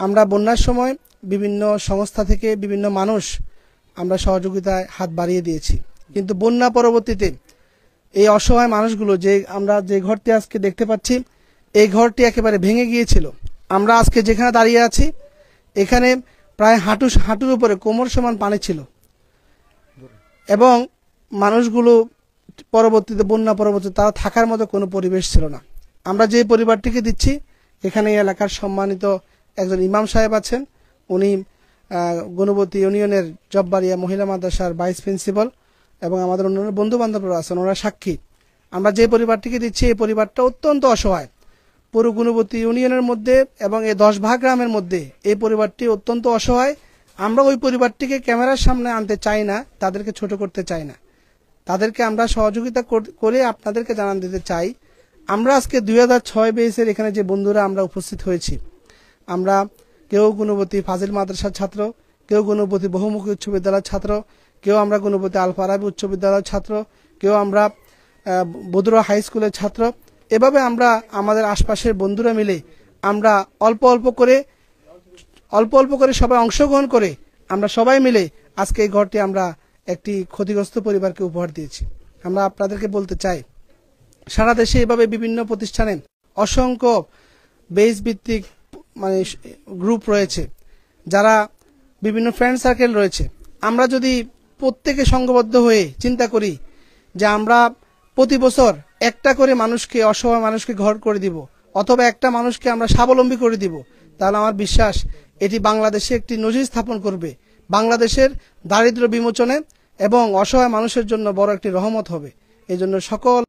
আমরা বন্যার সময় বিভিন্ন সংস্থা থেকে বিভিন্ন মানুষ আমরা সহযোগিতায় হাত বাড়িয়ে দিয়েছি, কিন্তু বন্যা পরবর্তীতে এই অসহায় মানুষগুলো আমরা যে ঘরটি আজকে দেখতে পাচ্ছি, এই ঘরটি একেবারে ভেঙে গিয়েছিল। আমরা আজকে যেখানে দাঁড়িয়ে আছি এখানে প্রায় হাঁটুর উপরে কোমর সমান পানি ছিল এবং মানুষগুলো পরবর্তীতে বন্যা পরবর্তীতে তারা থাকার মতো কোনো পরিবেশ ছিল না। আমরা যে পরিবারটিকে দিচ্ছি, এখানে এই এলাকার সম্মানিত একজন ইমাম সাহেব আছেন, উনি গুণবতী ইউনিয়নের জব্বারিয়া মহিলা মাদ্রাসার ভাইস প্রিন্সিপাল এবং আমাদের অন্যান্য বন্ধু বান্ধবরা আছেন, ওরা সাক্ষী। আমরা যে পরিবারটিকে দিচ্ছি এই পরিবারটা অত্যন্ত অসহায়। পুরো গুণবতী ইউনিয়নের মধ্যে এবং এই 10 ভাগ গ্রামের মধ্যে এই পরিবারটি অত্যন্ত অসহায়। আমরা ওই পরিবারটিকে ক্যামেরার সামনে আনতে চাই না, তাদেরকে ছোট করতে চাই না, তাদেরকে আমরা সহযোগিতা করে আপনাদেরকে জানান দিতে চাই। আমরা আজকে 2006 বেসের এখানে যে বন্ধুরা আমরা উপস্থিত হয়েছি, আমরা কেউ গুণবতী ফাজিল মাদ্রাসার ছাত্র, কেউ গুণবতী বহুমুখী উচ্চ বিদ্যালয়ের ছাত্র, কেউ আমরা গুণবতী আল ফারাবি উচ্চ বিদ্যালয়ের ছাত্র, কেউ আমরা বদুরা হাই স্কুলের ছাত্র। এভাবে আমরা আমাদের আশপাশের বন্ধুরা মিলে আমরা অল্প অল্প করে সবাই অংশগ্রহণ করে আমরা সবাই মিলে আজকে এই ঘরটি আমরা একটি ক্ষতিগ্রস্ত পরিবারকে উপহার দিয়েছি। আমরা আপনাদেরকে বলতে চাই, সারা দেশে এভাবে বিভিন্ন প্রতিষ্ঠানে অসংখ্য বেস ভিত্তিক গ্রুপ রয়েছে, যারা বিভিন্ন ফ্রেন্ড সার্কেল রয়েছে। আমরা যদি প্রত্যেকে সংঘবদ্ধ হয়ে চিন্তা করি যে আমরা প্রতি বছর একটা করে মানুষকে, অসহায় মানুষকে ঘর করে দিব অথবা একটা মানুষকে আমরা স্বাবলম্বী করে দিব, তাহলে আমার বিশ্বাস এটি বাংলাদেশে একটি নজির স্থাপন করবে, বাংলাদেশের দারিদ্র্য বিমোচনে এবং অসহায় মানুষের জন্য বড় একটি রহমত হবে। এই জন্য সকল